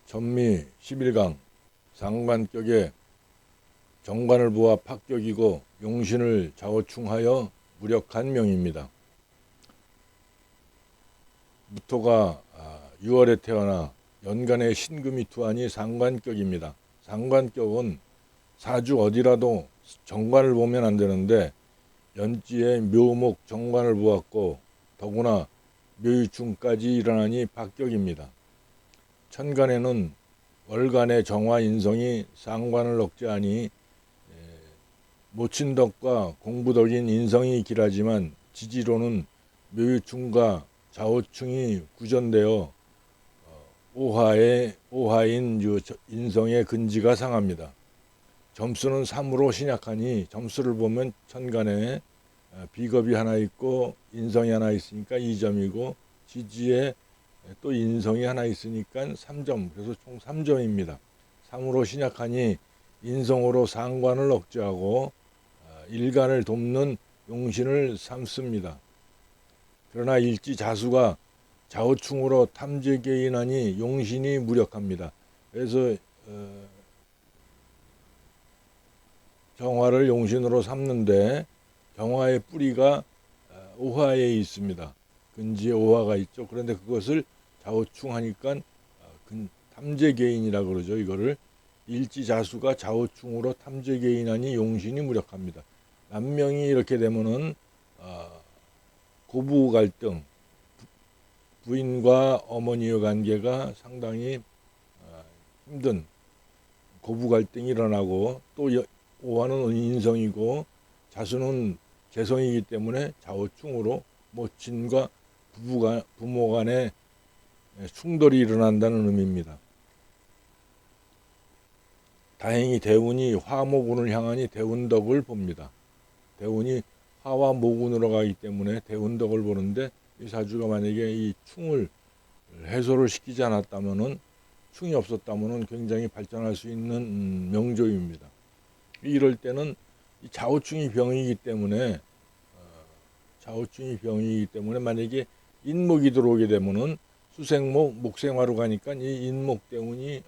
전미 11강 상관격에 정관을 보아 합격이고 용신을 좌우충하여 무력한 명입니다. 무토가 6월에 태어나 연간에 신금이 투하니 상관격입니다. 상관격은 사주 어디라도 정관을 보면 안 되는데 연지에 묘목 정관을 보았고 더구나 묘유충까지 일어나니 합격입니다. 천간에는 월간의 정화 인성이 상관을 억제하니 모친덕과 공부덕인 인성이 길하지만 지지로는 묘유충과 좌우충이 구전되어 오하인 인성의 근지가 상합니다. 점수는 3으로 신약하니 점수를 보면 천간에 비겁이 하나 있고 인성이 하나 있으니까 2점이고 지지에 또 인성이 하나 있으니까 3점, 그래서 총 3점입니다. 3으로 신약하니 인성으로 상관을 억제하고 일간을 돕는 용신을 삼습니다. 그러나 일지자수가 좌우충으로 탐재개인하니 용신이 무력합니다. 그래서 정화를 용신으로 삼는데 정화의 뿌리가 오화에 있습니다. 근지에 오화가 있죠. 그런데 그것을 좌우충하니까 탐재개인이라고 그러죠. 이거를 일지자수가 좌우충으로 탐재개인하니 용신이 무력합니다. 남명이 이렇게 되면은 고부 갈등, 부인과 어머니의 관계가 상당히 힘든 고부 갈등이 일어나고 또 오화는 인성이고 자수는 개성이기 때문에 좌우충으로 모친과 부모 간에 충돌이 일어난다는 의미입니다. 다행히 대운이 화목운을 향하니 대운덕을 봅니다. 대운이 화와 목운으로 가기 때문에 대운덕을 보는데 이 사주가 만약에 이 충을 해소를 시키지 않았다면은 충이 없었다면은 굉장히 발전할 수 있는 명조입니다. 이럴 때는 이 좌우충이 병이기 때문에 만약에 인목이 들어오게 되면은 수생목, 목생화로 가니까 이 인목 대운이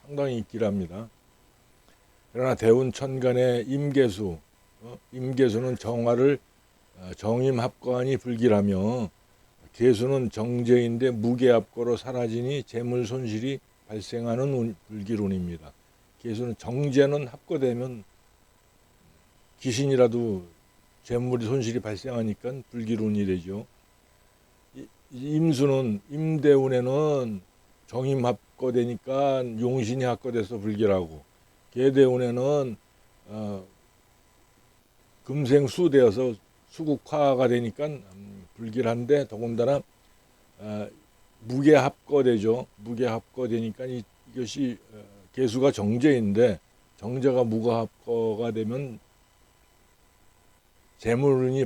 상당히 길합니다. 그러나 대운 천간의 임계수, 임계수는 정화를 정임합거하니 불길하며 계수는 정제인데 무게합거로 사라지니 재물 손실이 발생하는 불길운입니다. 계수는 정제는 합거되면 귀신이라도 재물이 손실이 발생하니까 불길운이 되죠. 임수는 임대운에는 정임합거되니까 용신이 합거돼서 불길하고 계대운에는 금생수되어서 수국화가 되니까 불길한데 더군다나 무게합거되죠. 무게합거되니까 이것이 계수가 정제인데 정제가 무게합거가 되면 재물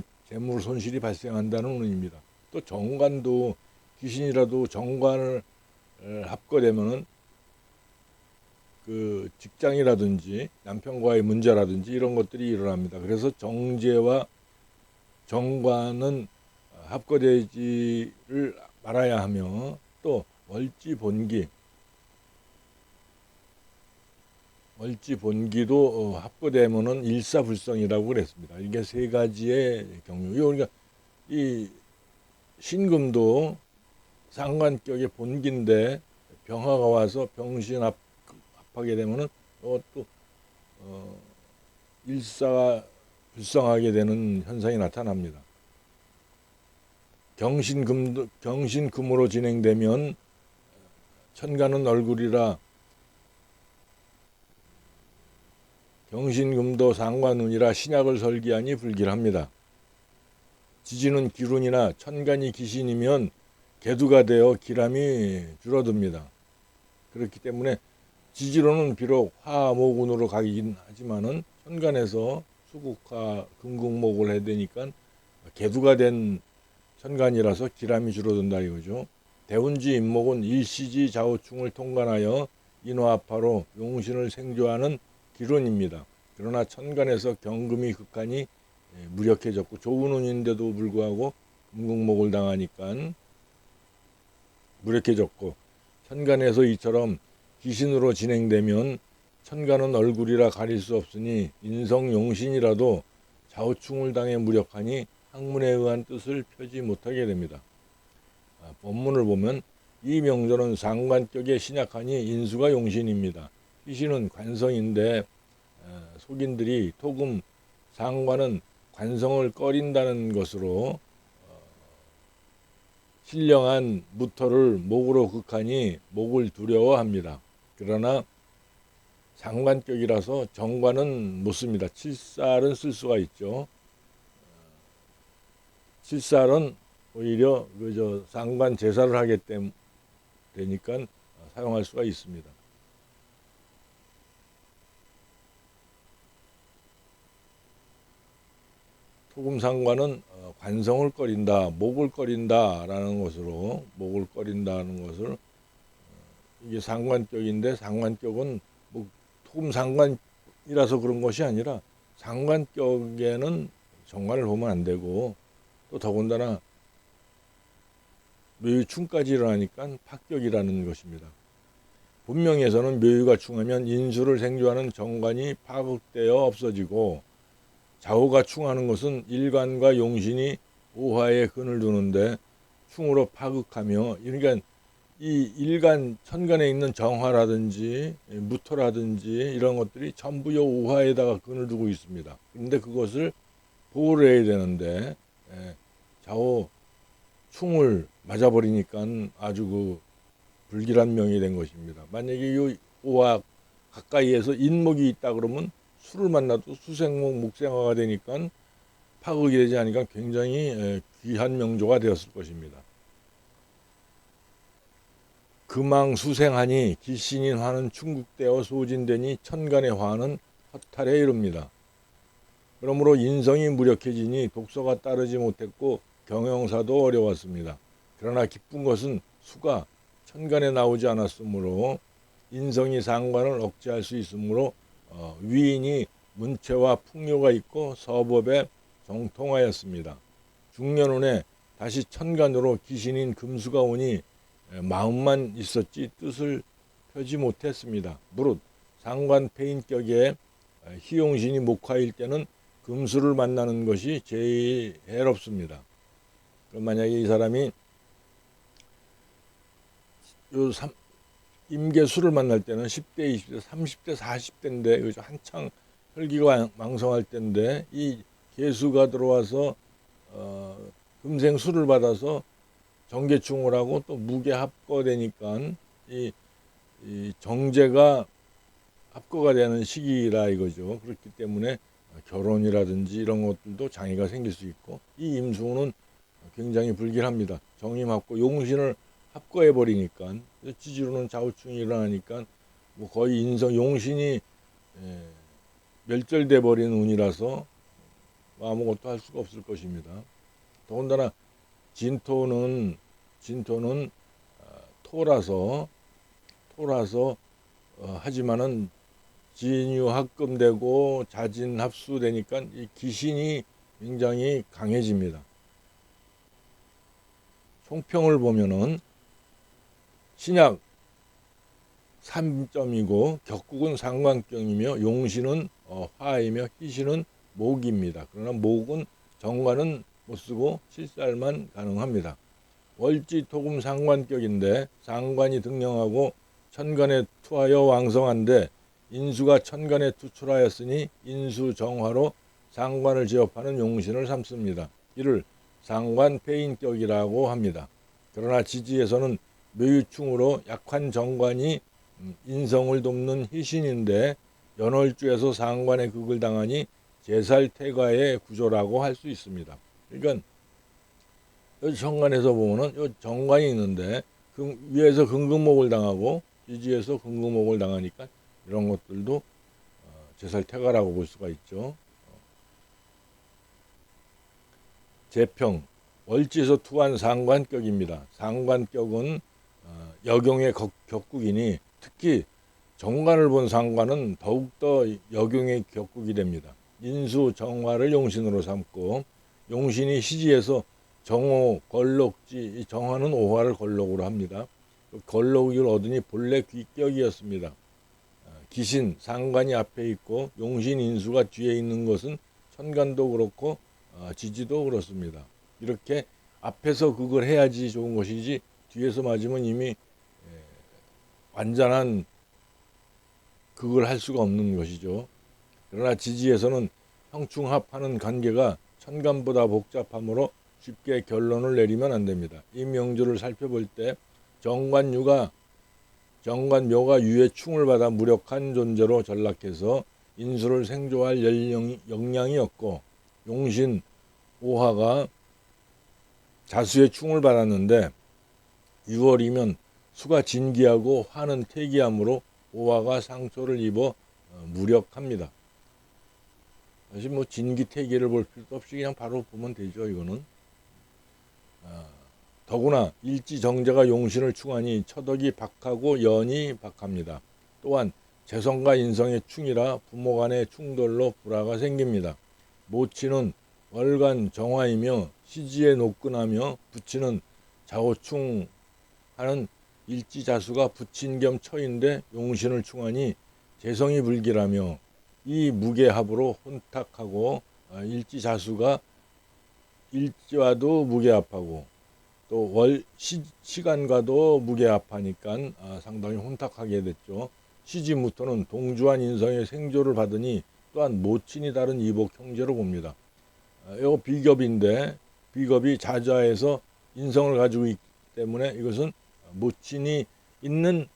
손실이 발생한다는 의미입니다. 또 정관도 귀신이라도 정관을 합거되면은 그 직장이라든지 남편과의 문제라든지 이런 것들이 일어납니다. 그래서 정제와 정관은 합거되지를 말아야 하며 또 월지본기도 합거되면은 일사불성이라고 그랬습니다. 이게 세 가지의 경우. 그러니까 이 신금도 상관격의 본기인데 병화가 와서 병신합하게 되면은 또 일사가 불성하게 되는 현상이 나타납니다. 경신금으로 진행되면 천간은 얼굴이라 경신금도 상관운이라 신약을 설계하니 불길합니다. 지지는 기운이나 천간이 기신이면 계두가 되어 기람이 줄어듭니다. 그렇기 때문에 지지로는 비록 화목운으로 가긴 하지만은 천간에서 수국화 금국목을 해야 되니까 계두가 된 천간이라서 기람이 줄어든다 이거죠. 대운지 임목은 일시지 좌우충을 통관하여 인화합화로 용신을 생조하는 기운입니다. 그러나 천간에서 경금이 극하니 무력해졌고 좋은 운인데도 불구하고 금국목을 당하니까 무력해졌고 천간에서 이처럼 귀신으로 진행되면 천간은 얼굴이라 가릴 수 없으니 인성용신이라도 좌우충을 당해 무력하니 학문에 의한 뜻을 펴지 못하게 됩니다. 본문을 보면 이 명절은 상관격에 신약하니 인수가 용신입니다. 희신은 관성인데 속인들이 토금 상관은 관성을 꺼린다는 것으로 신령한 무토를 목으로 극하니 목을 두려워합니다. 그러나 상관격이라서 정관은 못 씁니다. 칠살은 쓸 수가 있죠. 칠살은 오히려 상관 제사를 하게 되니까 사용할 수가 있습니다. 토금상관은 관성을 꺼린다, 목을 꺼린다라는 것으로 목을 꺼린다는 것을 이게 상관격인데 상관격은 뭐 토금상관이라서 그런 것이 아니라 상관격에는 정관을 보면 안 되고 또 더군다나 묘유충까지 일어나니까 파격이라는 것입니다. 본명에서는 묘유가 충하면 인수를 생주하는 정관이 파극되어 없어지고 좌우가 충하는 것은 일간과 용신이 오화에 근을 두는데 충으로 파극하며 그러니까 이 일간 천간에 있는 정화라든지 무토라든지 이런 것들이 전부 요 오화에다가 근을 두고 있습니다. 그런데 그것을 보호를 해야 되는데 좌우 충을 맞아버리니까 아주 그 불길한 명이 된 것입니다. 만약에 이 오화 가까이에서 인목이 있다 그러면 수를 만나도 수생목 목생화가 되니까 파극이 되지 않으니까 굉장히 귀한 명조가 되었을 것입니다. 금왕수생하니 기신인 화는 충국되어 소진되니 천간의 화는 허탈에 이릅니다. 그러므로 인성이 무력해지니 독서가 따르지 못했고 경영사도 어려웠습니다. 그러나 기쁜 것은 수가 천간에 나오지 않았으므로 인성이 상관을 억제할 수 있으므로 위인이 문체와 풍요가 있고 서법에 정통하였습니다. 중년운에 다시 천간으로 기신인 금수가 오니 마음만 있었지 뜻을 펴지 못했습니다. 무릇 상관패인격에 희용신이 목화일 때는 금수를 만나는 것이 제일 해롭습니다. 그럼 만약에 이 사람이 임계수를 만날 때는 10대, 20대, 30대, 40대인데 한창 혈기가 망성할 때인데 이 계수가 들어와서 금생수를 받아서 정계충을 하고 또 무계합거되니까 이 정제가 합거가 되는 시기라 이거죠. 그렇기 때문에 결혼이라든지 이런 것들도 장애가 생길 수 있고 이 임수는 굉장히 불길합니다. 정임합거 용신을 합거해 버리니까 지지로는 좌우충이 일어나니까 뭐 거의 인성 용신이 멸절돼 버린 운이라서 아무것도 할 수가 없을 것입니다. 더군다나 진토는 토라서 하지만은 진유합금되고 자진합수되니까 이 기신이 굉장히 강해집니다. 총평을 보면은 신약 3점이고 격국은 상관격이며 용신은 화이며 희신은 목입니다. 그러나 목은 정관은 못쓰고 칠살만 가능합니다. 월지 토금 상관격인데 상관이 등령하고 천간에 투하여 왕성한데 인수가 천간에 투출하였으니 인수정화로 상관을 제업하는 용신을 삼습니다. 이를 상관패인격이라고 합니다. 그러나 지지에서는 묘유충으로 약한 정관이 인성을 돕는 희신인데 연월주에서 상관의 극을 당하니 제살태가의 구조라고 할 수 있습니다. 그러니까 여기 정관에서 보면은 요 정관이 있는데 위에서 금극목을 당하고 지지에서 금극목을 당하니까 이런 것들도 제살태가라고 볼 수가 있죠. 재평 월지에서 투한 상관격입니다. 상관격은 역용의 격국이니 특히 정관을 본 상관은 더욱더 역용의 격국이 됩니다. 인수 정화를 용신으로 삼고 용신이 시지에서 정호 걸록지 정화는 오화를 걸록으로 합니다. 걸러기를 얻으니 본래 귀격이었습니다. 기신, 상관이 앞에 있고 용신, 인수가 뒤에 있는 것은 천간도 그렇고 지지도 그렇습니다. 이렇게 앞에서 그걸 해야지 좋은 것이지 뒤에서 맞으면 이미 완전한 그걸 할 수가 없는 것이죠. 그러나 지지에서는 형충합하는 관계가 천간보다 복잡하므로 쉽게 결론을 내리면 안 됩니다. 이 명주를 살펴볼 때 정관묘가 유의 충을 받아 무력한 존재로 전락해서 인수를 생조할 역량이 없고, 용신 오화가 자수의 충을 받았는데 6월이면 수가 진기하고 화는 퇴기하므로 오화가 상처를 입어 무력합니다. 사실 뭐 진기 퇴기를 볼 필요도 없이 그냥 바로 보면 되죠. 이거는 더구나 일지 정제가 용신을 충하니 처덕이 박하고 연이 박합니다. 또한 재성과 인성의 충이라 부모 간의 충돌로 불화가 생깁니다. 모치는 월간 정화이며 시지에 노끈하며 부치는 자호충하는 일지자수가 부친 겸 처인데 용신을 충하니 재성이 불길하며 이 무게합으로 혼탁하고 일지자수가 일지와도 무게합하고 또 월 시간과도 무게합하니까 상당히 혼탁하게 됐죠. 시지무토는 동주한 인성의 생조를 받으니 또한 모친이 다른 이복 형제로 봅니다. 이거 비겁인데 비겁이 자자에서 인성을 가지고 있기 때문에 이것은 모친이 있는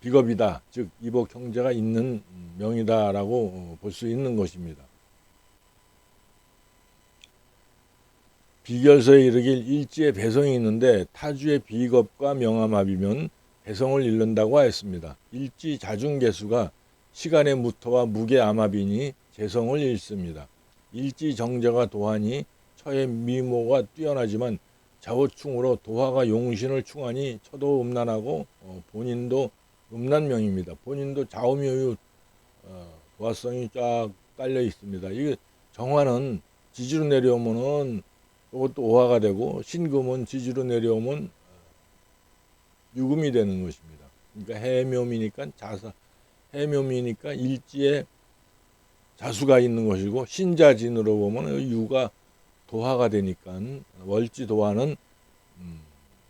비겁이다. 즉 이복 형제가 있는 명이다라고 볼 수 있는 것입니다. 비결서에 이르길 일지에 배성이 있는데 타주의 비겁과 명암합이면 배성을 잃는다고 하였습니다. 일지 자중개수가 시간의 무토와 무게암합이니 재성을 잃습니다. 일지 정제가 도하니 처의 미모가 뛰어나지만 자호충으로 도화가 용신을 충하니 처도 음란하고 본인도 음란명입니다. 본인도 좌우묘유 도화성이 쫙 깔려 있습니다. 이게 정화는 지지로 내려오면은 이것도 오화가 되고 신금은 지지로 내려오면 유금이 되는 것입니다. 그러니까 해묘미니까 해묘미니까 일지에 자수가 있는 것이고 신자진으로 보면 유가 도화가 되니까 월지 도화는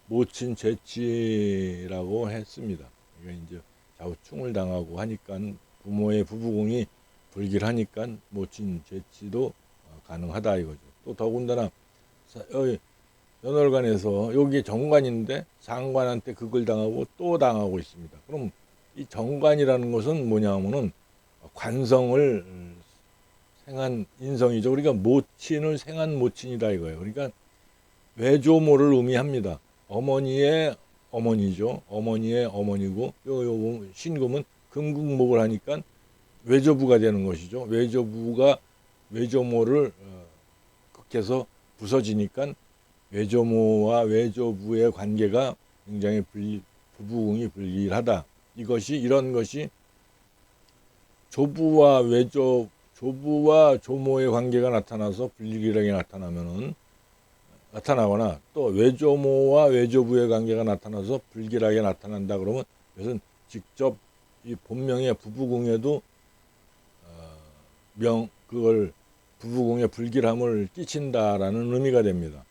모친 재치라고 했습니다. 그러니까 이제 좌우충을 당하고 하니까 부모의 부부궁이 불길하니까 모친 재치도 가능하다 이거죠. 또 더군다나 연월간에서 여기 정관인데 상관한테 그걸 당하고 또 당하고 있습니다. 그럼 이 정관이라는 것은 뭐냐면은 관성을 생한 인성이죠. 그러니까 모친을 생한 모친이다 이거예요. 그러니까 외조모를 의미합니다. 어머니의 어머니죠. 어머니의 어머니고 요 신금은 금국목을 하니까 외조부가 되는 것이죠. 외조부가 외조모를 극해서 부서지니까 외조모와 외조부의 관계가 굉장히 부부궁이 불길하다. 이런 것이 조부와 조모의 관계가 나타나서 불길하게 나타나거나 또 외조모와 외조부의 관계가 나타나서 불길하게 나타난다 그러면 이것은 직접 이 본명의 부부궁에도 그걸 부부궁의 불길함을 끼친다라는 의미가 됩니다.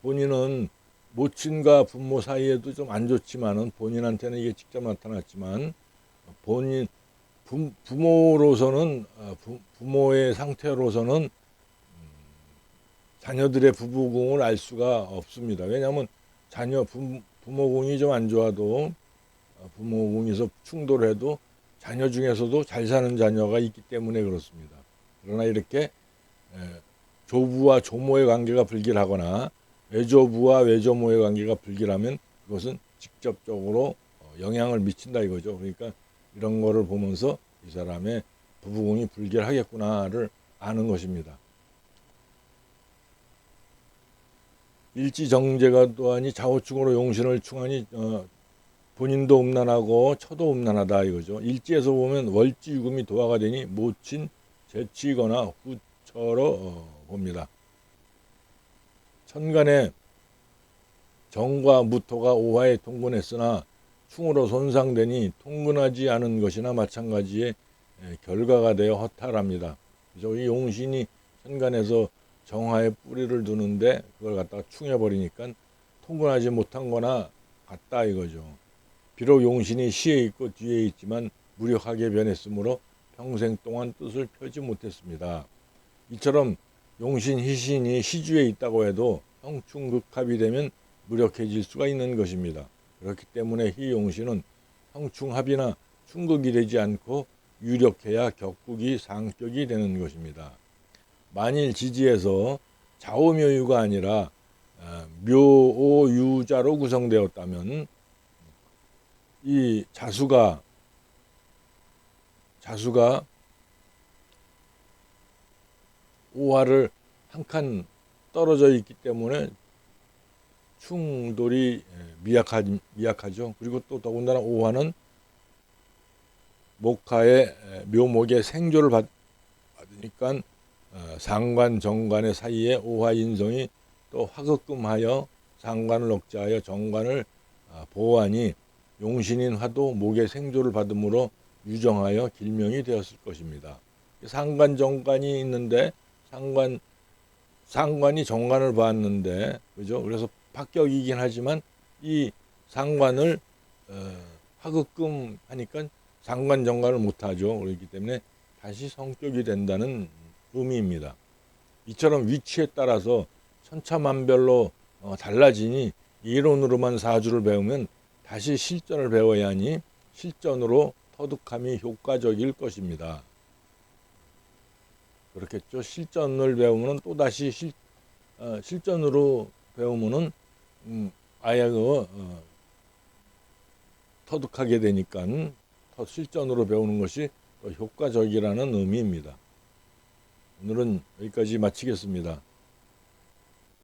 본인은 모친과 부모 사이에도 좀 안 좋지만은 본인한테는 이게 직접 나타났지만 부모로서는 부모의 상태로서는 자녀들의 부부궁을 알 수가 없습니다. 왜냐하면 부모궁이 좀 안 좋아도 부모궁에서 충돌해도 자녀 중에서도 잘 사는 자녀가 있기 때문에 그렇습니다. 그러나 이렇게 조부와 조모의 관계가 불길하거나 외조부와 외조모의 관계가 불길하면 그것은 직접적으로 영향을 미친다 이거죠. 그러니까 이런 거를 보면서 이 사람의 부부궁이 불길하겠구나를 아는 것입니다. 일지정제가 또하니 자호충으로 용신을 충하니 본인도 음란하고 처도 음란하다 이거죠. 일지에서 보면 월지유금이 도화가 되니 모친 재치거나 후처로 봅니다. 천간에 정과 무토가 오화에 통근했으나 충으로 손상되니 통근하지 않은 것이나 마찬가지의 결과가 되어 허탈합니다. 그래서 이 용신이 천간에서 정화에 뿌리를 두는데 그걸 갖다가 충해버리니까 통근하지 못한 거나 같다 이거죠. 비록 용신이 시에 있고 뒤에 있지만 무력하게 변했으므로 평생 동안 뜻을 펴지 못했습니다. 이처럼 용신 희신이 시주에 있다고 해도 형충극합이 되면 무력해질 수가 있는 것입니다. 그렇기 때문에 희용신은 형충합이나 충극이 되지 않고 유력해야 격국이 상격이 되는 것입니다. 만일 지지에서 좌오묘유가 아니라 묘오유자로 구성되었다면 이 자수가 오화를 한 칸 떨어져 있기 때문에 충돌이 미약하죠. 그리고 또 더군다나 오화는 목화의 묘목의 생조를 받으니까 상관 정관의 사이에 오화 인성이 또 화극금하여 상관을 억제하여 정관을 보호하니 용신인 화도 목의 생조를 받음으로 유정하여 길명이 되었을 것입니다. 상관 정관이 있는데 상관이 정관을 봤는데 그죠? 그래서 합격이긴 하지만 이 상관을 화극금 하니까 상관 정관을 못하죠. 그렇기 때문에 다시 성격이 된다는 의미입니다. 이처럼 위치에 따라서 천차만별로 달라지니 이론으로만 사주를 배우면 다시 실전을 배워야 하니 실전으로 터득함이 효과적일 것입니다. 그렇겠죠. 실전을 배우면 또 다시 실전으로 배우면은 아예 터득하게 되니까 실전으로 배우는 것이 더 효과적이라는 의미입니다. 오늘은 여기까지 마치겠습니다.